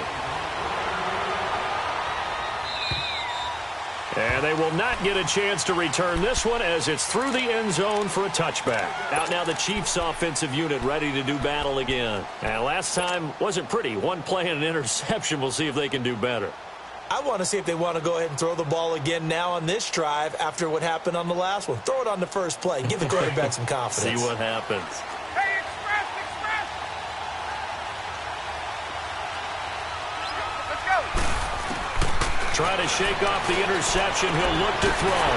And they will not get a chance to return this one as it's through the end zone for a touchback. Out now the Chiefs offensive unit ready to do battle again. And last time wasn't pretty. One play and an interception. We'll see if they can do better. I want to see if they want to go ahead and throw the ball again now on this drive after what happened on the last one. Throw it on the first play. Give the quarterback some confidence. See what happens. Hey, express, express. Let's go. Try to shake off the interception. He'll look to throw.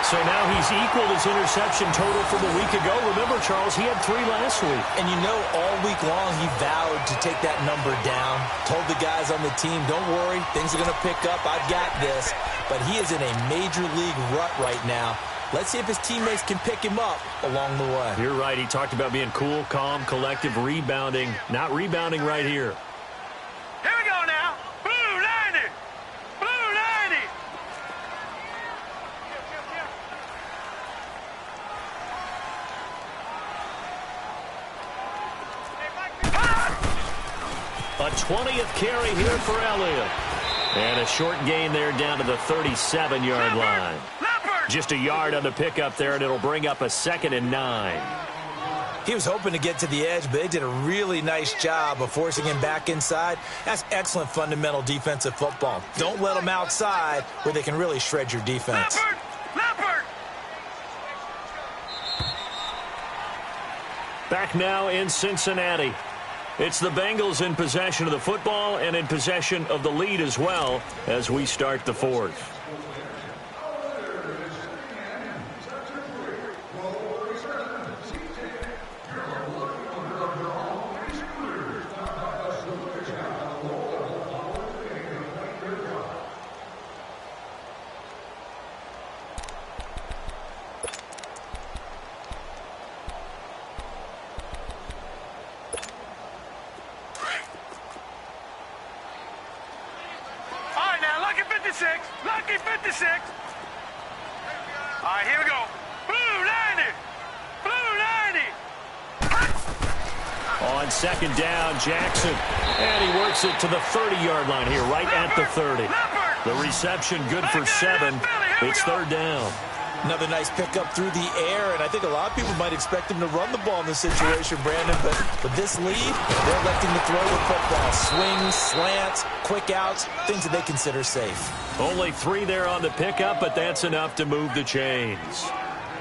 So now he's equaled his interception total from a week ago. Remember, Charles, he had 3 last week. And you know, all week long he vowed to take that number down. Told the guys on the team, don't worry, things are going to pick up. I've got this. But he is in a major league rut right now. Let's see if his teammates can pick him up along the way. You're right. He talked about being cool, calm, collective, rebounding. Not rebounding right here. Here we go now. Blue 90. Blue 90. A 20th carry here for Elliott. And a short gain there down to the 37-yard line. Just a yard on the pickup there, and it'll bring up a 2nd and 9. He was hoping to get to the edge, but they did a really nice job of forcing him back inside. That's excellent fundamental defensive football. Don't let them outside where they can really shred your defense. Leopard. Back now in Cincinnati. It's the Bengals in possession of the football and in possession of the lead as well as we start the 4th. Lucky 56. All right, here we go. Blue 90. Blue 90. On 2nd down, Jackson. And he works it to the 30-yard line here, right at the 30. The reception good for 7. It's 3rd down. Another nice pickup through the air, and I think a lot of people might expect him to run the ball in this situation, Brandon, but with this lead, they're electing to throw the football. Swings, slants, quick outs, things that they consider safe. Only 3 there on the pickup, but that's enough to move the chains.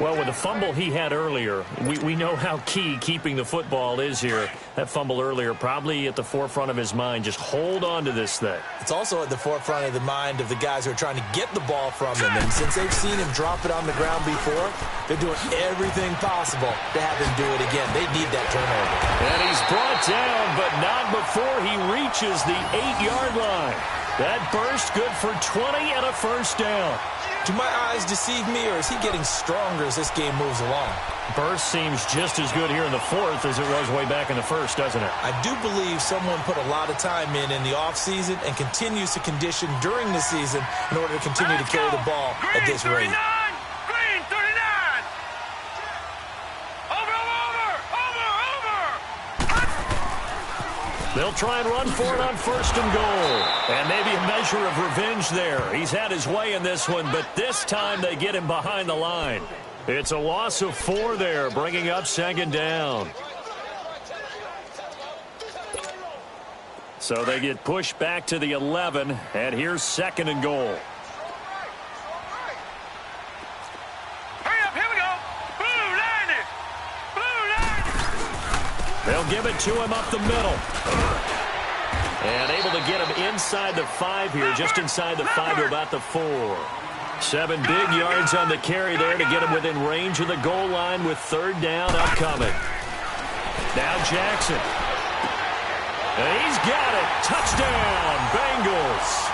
Well, with the fumble he had earlier, we know how key keeping the football is here. That fumble earlier probably at the forefront of his mind. Just hold on to this thing. It's also at the forefront of the mind of the guys who are trying to get the ball from him. And since they've seen him drop it on the ground before, they're doing everything possible to have him do it again. They need that turnover. And he's brought down, but not before he reaches the 8-yard line. That burst good for 20 and a first down. Do my eyes deceive me, or is he getting stronger as this game moves along? Burst seems just as good here in the 4th as it was way back in the 1st, doesn't it? I do believe someone put a lot of time in the offseason and continues to condition during the season in order to continue to carry the ball at this rate. Green 39. Over. They'll try and run for it on 1st and goal. And maybe a measure of revenge there. He's had his way in this one, but this time they get him behind the line. It's a loss of 4 there, bringing up 2nd down. So they get pushed back to the 11, and here's 2nd and goal. They'll give it to him up the middle. And able to get him inside the 5 here, just inside the 5 to about the 4. 7 big yards on the carry there to get him within range of the goal line with 3rd down upcoming. Now Jackson. And he's got it. Touchdown, Bengals.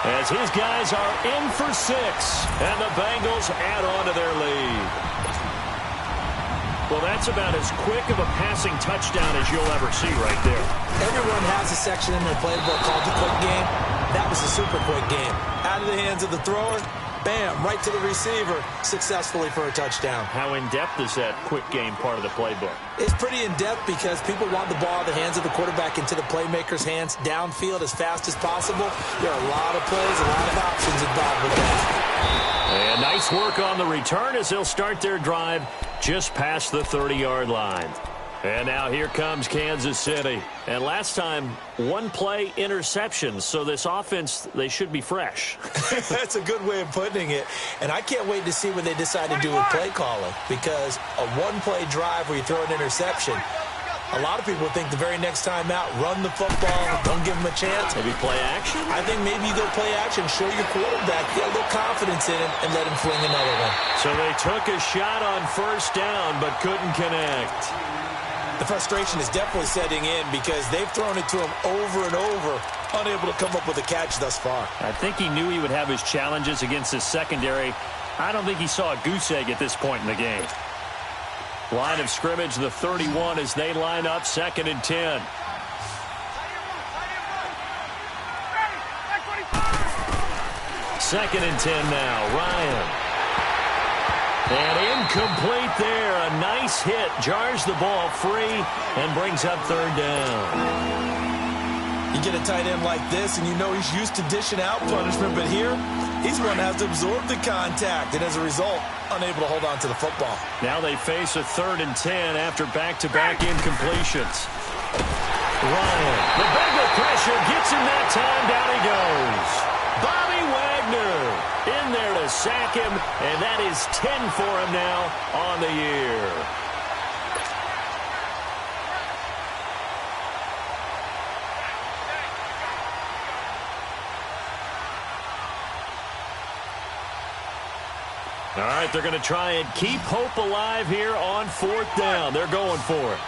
as his guys are in for 6, and the Bengals add on to their lead. Well, that's about as quick of a passing touchdown as you'll ever see right there. Everyone has a section in their playbook called the quick game. That was a super quick game. Out of the hands of the thrower, bam, right to the receiver, successfully for a touchdown. How in-depth is that quick game part of the playbook? It's pretty in-depth because people want the ball out of the hands of the quarterback into the playmaker's hands downfield as fast as possible. There are a lot of plays, a lot of options involved with that. And nice work on the return as they'll start their drive just past the 30-yard line. And now here comes Kansas City. And last time, one play interceptions. So this offense, they should be fresh. That's a good way of putting it. And I can't wait to see what they decide to do with play calling. Because a one-play drive where you throw an interception, a lot of people think the very next time out, run the football, don't give them a chance. Maybe play action? I think maybe you go play action, show your quarterback, get a little confidence in him, and let him fling another one. So they took a shot on first down, but couldn't connect. The frustration is definitely setting in because they've thrown it to him over and over, unable to come up with a catch thus far. I think he knew he would have his challenges against his secondary. I don't think he saw a goose egg at this point in the game. Line of scrimmage, the 31 as they line up, 2nd and 10. Second and 10 now, Ryan. And incomplete there. A nice hit. Jars the ball free and brings up 3rd down. You get a tight end like this, and you know he's used to dishing out punishment, but here, he's one that has to absorb the contact, and as a result, unable to hold on to the football. Now they face a 3rd and 10 after back-to-back incompletions. Ryan, the Bengal pressure gets him that time. Down he goes. Bobby Wagner in there to sack him, and that is 10 for him now on the year. All right, they're going to try and keep hope alive here on 4th down. They're going for it.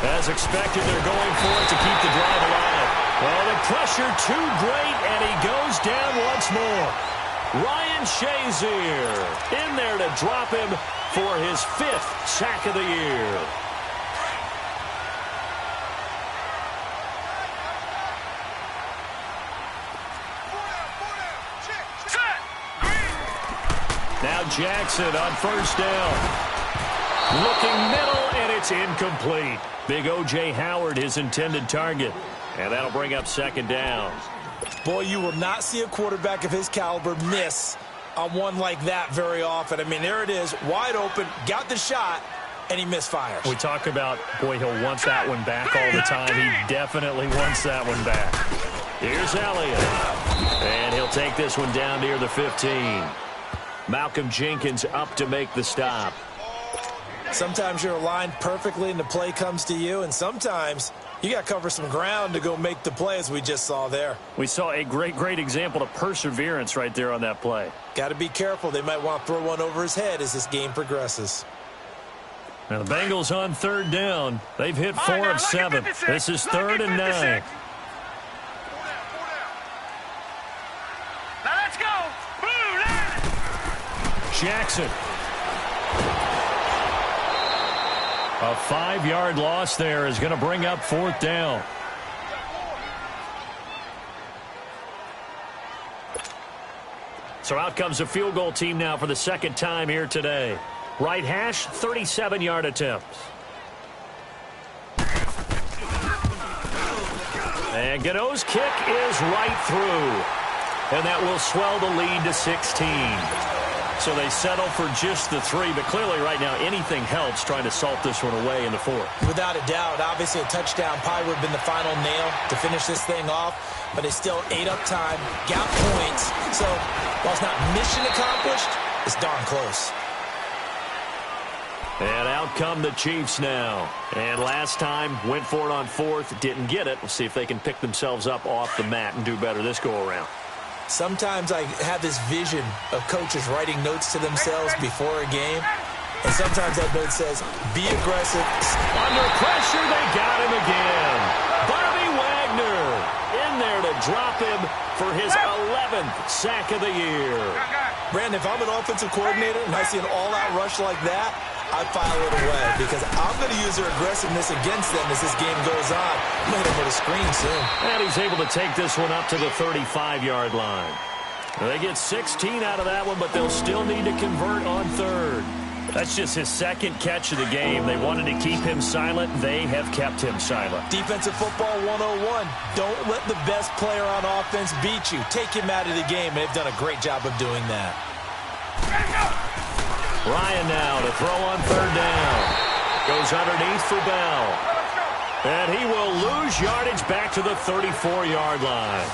As expected, they're going for it to keep the drive alive. Well, the pressure too great, and he goes down once more. Ryan Shazier in there to drop him for his 5th sack of the year. Now Jackson on first down. Looking middle, and it's incomplete. Big O.J. Howard, his intended target. And that'll bring up 2nd down. Boy, you will not see a quarterback of his caliber miss on one like that very often. I mean, there it is, wide open, got the shot, and he misfires. We talk about, boy, he'll want that one back all the time. He definitely wants that one back. Here's Elliott. And he'll take this one down near the 15. Malcolm Jenkins up to make the stop. Sometimes you're aligned perfectly and the play comes to you, and sometimes you got to cover some ground to go make the play, as we just saw there. We saw a great example of perseverance right there on that play. Got to be careful. They might want to throw one over his head as this game progresses. Now the Bengals on 3rd down. They've hit 4 of 7. This is 3rd and 9. Now let's go. Blue line. Jackson. A 5-yard loss there is going to bring up 4th down. So out comes the field goal team now for the 2nd time here today. Right hash, 37-yard attempt. And Gano's kick is right through. And that will swell the lead to 16. So they settle for just the 3, but clearly right now anything helps trying to salt this one away in the 4th. Without a doubt, obviously a touchdown probably would have been the final nail to finish this thing off, but it's still ate up time, got points. So while it's not mission accomplished, it's darn close. And out come the Chiefs now. And last time, went for it on 4th, didn't get it. We'll see if they can pick themselves up off the mat and do better this go-around. Sometimes I have this vision of coaches writing notes to themselves before a game. And sometimes that note says, be aggressive. Under pressure, they got him again. Bobby Wagner in there to drop him for his 11th sack of the year. Brandon, if I'm an offensive coordinator and I see an all-out rush like that, I file it away because I'm going to use their aggressiveness against them as this game goes on. I'm going to hit them with a screen soon. And he's able to take this one up to the 35-yard line. They get 16 out of that one, but they'll still need to convert on third. That's just his second catch of the game. They wanted to keep him silent. They have kept him silent. Defensive football 101. Don't let the best player on offense beat you. Take him out of the game. They've done a great job of doing that. Ryan now to throw on third down. Goes underneath for Bell. And he will lose yardage back to the 34-yard line.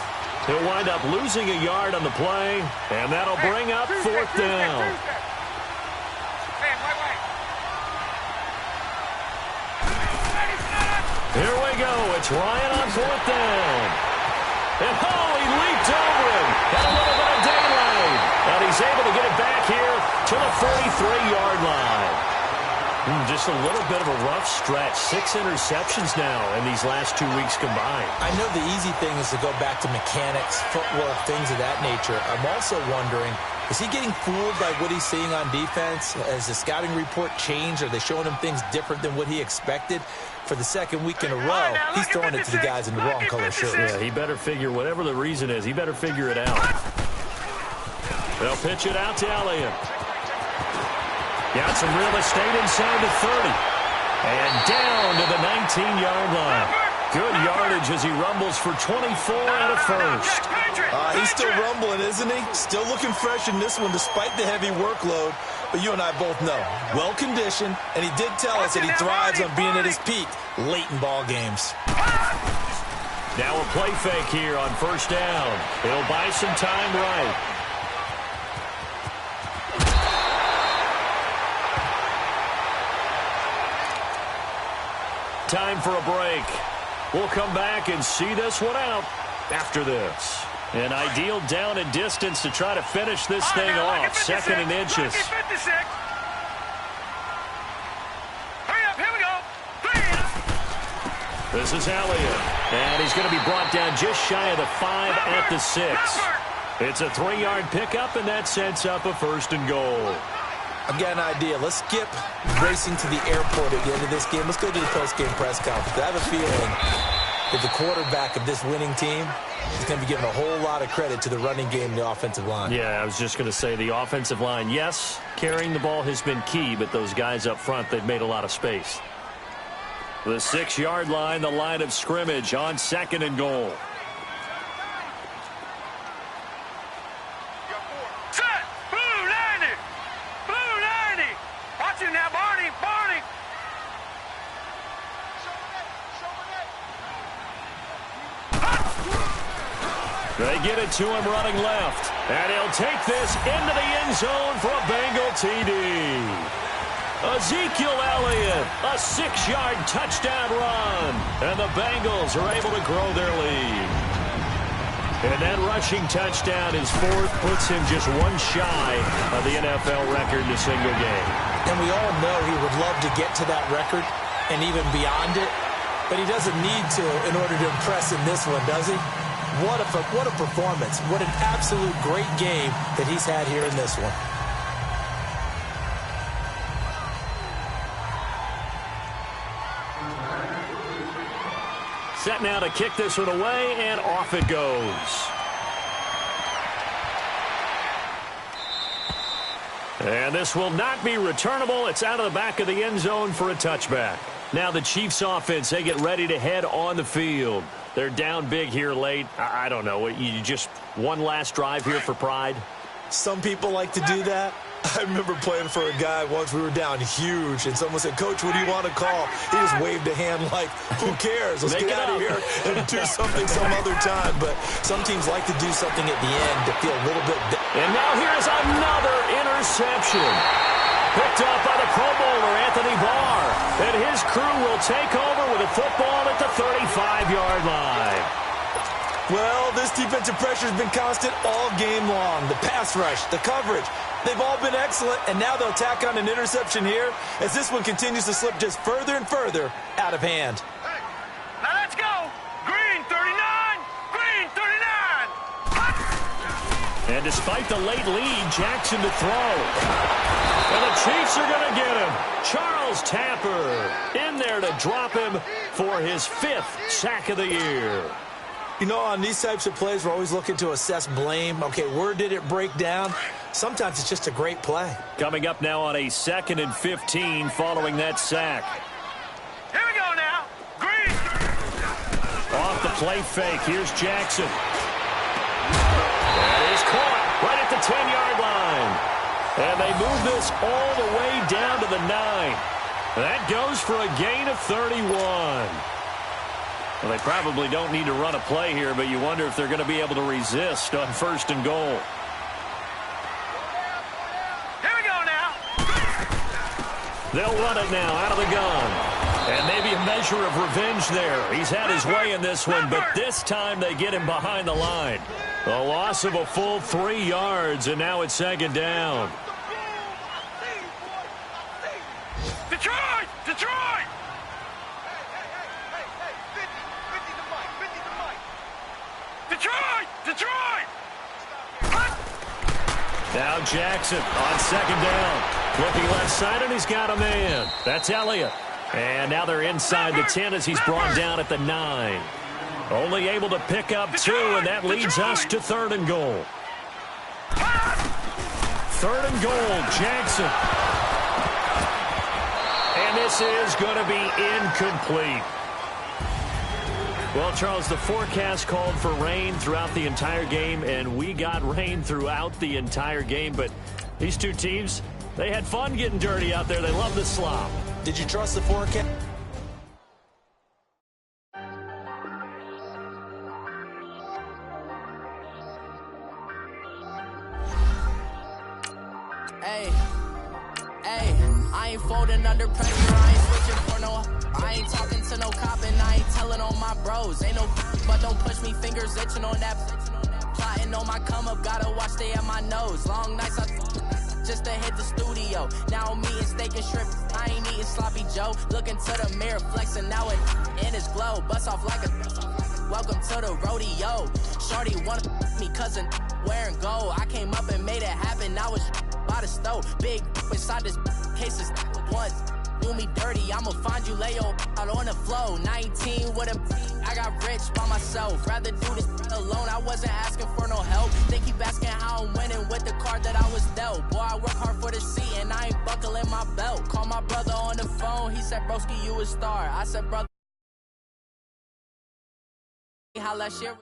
He'll wind up losing a yard on the play, and that'll bring up fourth down. Here we go. It's Ryan on fourth down. And he leaped over him. Had a little bit of daylight. And he's able to get it back here to the 43-yard line. Just a little bit of a rough stretch. 6 interceptions now in these last 2 weeks combined. I know the easy thing is to go back to mechanics, footwork, things of that nature. I'm also wondering, is he getting fooled by what he's seeing on defense? Has the scouting report changed? Are they showing him things different than what he expected? For the second week in a row, he's throwing it to the guys in the wrong color shirts. Yeah, he better figure, whatever the reason is, he better figure it out. They'll pitch it out to Elliott. Got some real estate inside the 30. And down to the 19-yard line. Good yardage as he rumbles for 24 out of first. He's still rumbling, isn't he? Still looking fresh in this one despite the heavy workload. But you and I both know, well-conditioned, and he did tell us that he thrives on being at his peak late in ball games. Now a play fake here on first down. He'll buy some time right. Time for a break. We'll come back and see this one out after this. An ideal down and distance to try to finish this thing off. Second and inches. Hurry up, here we go. This is Elliott. And he's going to be brought down just shy of the 5 at the 6. It's a 3-yard pickup, and that sets up a first and goal. I've got an idea. Let's skip racing to the airport at the end of this game. Let's go to the post-game press conference. I have a feeling that the quarterback of this winning team is going to be given a whole lot of credit to the running game and the offensive line. Yeah, I was just going to say the offensive line, yes, carrying the ball has been key, but those guys up front, they've made a lot of space. The 6-yard line, the line of scrimmage on second and goal. They get it to him running left. And he'll take this into the end zone for a Bengal TD. Ezekiel Elliott, a 6-yard touchdown run. And the Bengals are able to grow their lead. And that rushing touchdown, his fourth, puts him just one shy of the NFL record in a single game. And we all know he would love to get to that record and even beyond it. But he doesn't need to in order to impress in this one, does he? What a performance. What an absolute great game that he's had here in this one. Set now to kick this one away, and off it goes. And this will not be returnable. It's out of the back of the end zone for a touchback. Now the Chiefs offense, they get ready to head on the field. They're down big here late. I don't know. You just one last drive here for pride? Some people like to do that. I remember playing for a guy once. We were down huge, and someone said, "Coach, what do you want to call?" He just waved a hand like, "Who cares? Let's get out of here and do something some other time." But some teams like to do something at the end to feel a little bit. And now here's another interception. Picked up by the Pro Bowler, Anthony Barr. And his crew will take over with a football at the 35-yard line. Well, this defensive pressure has been constant all game long. The pass rush, the coverage, they've all been excellent, and now they'll tack on an interception here as this one continues to slip just further and further out of hand. Hey, now let's go. Green 39, green 39. And despite the late lead, Jackson to throw. And the Chiefs are going to get him. Charles Tapper in there to drop him for his 5th sack of the year. You know, on these types of plays, we're always looking to assess blame. Okay, where did it break down? Sometimes it's just a great play. Coming up now on a 2nd and 15 following that sack. Here we go now. Green. Off the play fake. Here's Jackson. That is caught right at the 10-yard line. And they move this all the way down to the 9. That goes for a gain of 31. Well, they probably don't need to run a play here, but you wonder if they're going to be able to resist on 1st and goal. Here we go now. They'll run it now out of the gun. And maybe a measure of revenge there. He's had his way in this one, but this time they get him behind the line. A loss of a full 3 yards, and now it's 2nd down. Detroit! Detroit! Detroit! Detroit! Now Jackson on 2nd down. Looking left side, and he's got a man. That's Elliott. And now they're inside the 10 as he's brought down at the 9. Only able to pick up 2, and that leads us to 3rd and goal. 3rd and goal, Jackson. And this is going to be incomplete. Well, Charles, the forecast called for rain throughout the entire game, and we got rain throughout the entire game. But these two teams, they had fun getting dirty out there. They love the slop. Did you trust the forecast? Hey, I ain't folding under pressure, I ain't switching for no, I ain't talking to no cop and I ain't telling on my bros, ain't no, but don't push me, fingers itching on that, plotting on my come up, gotta watch stay at my nose, long nights just to hit the studio, now I'm eating steak and shrimp, I ain't eating sloppy Joe, looking to the mirror, flexing now it in his glow, bust off like a, welcome to the rodeo, shorty wanna me cousin wearing gold, I came up and made it happen, now it's by the stove, big inside this case is once do me dirty, I'ma find you lay your out on the floor, 19 with a I got rich by myself, rather do this alone, I wasn't asking for no help, they keep asking how I'm winning with the card that I was dealt, boy I work hard for the seat and I ain't buckling my belt, call my brother on the phone, he said broski you a star, I said brother how that shit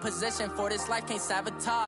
position for this life can't sabotage.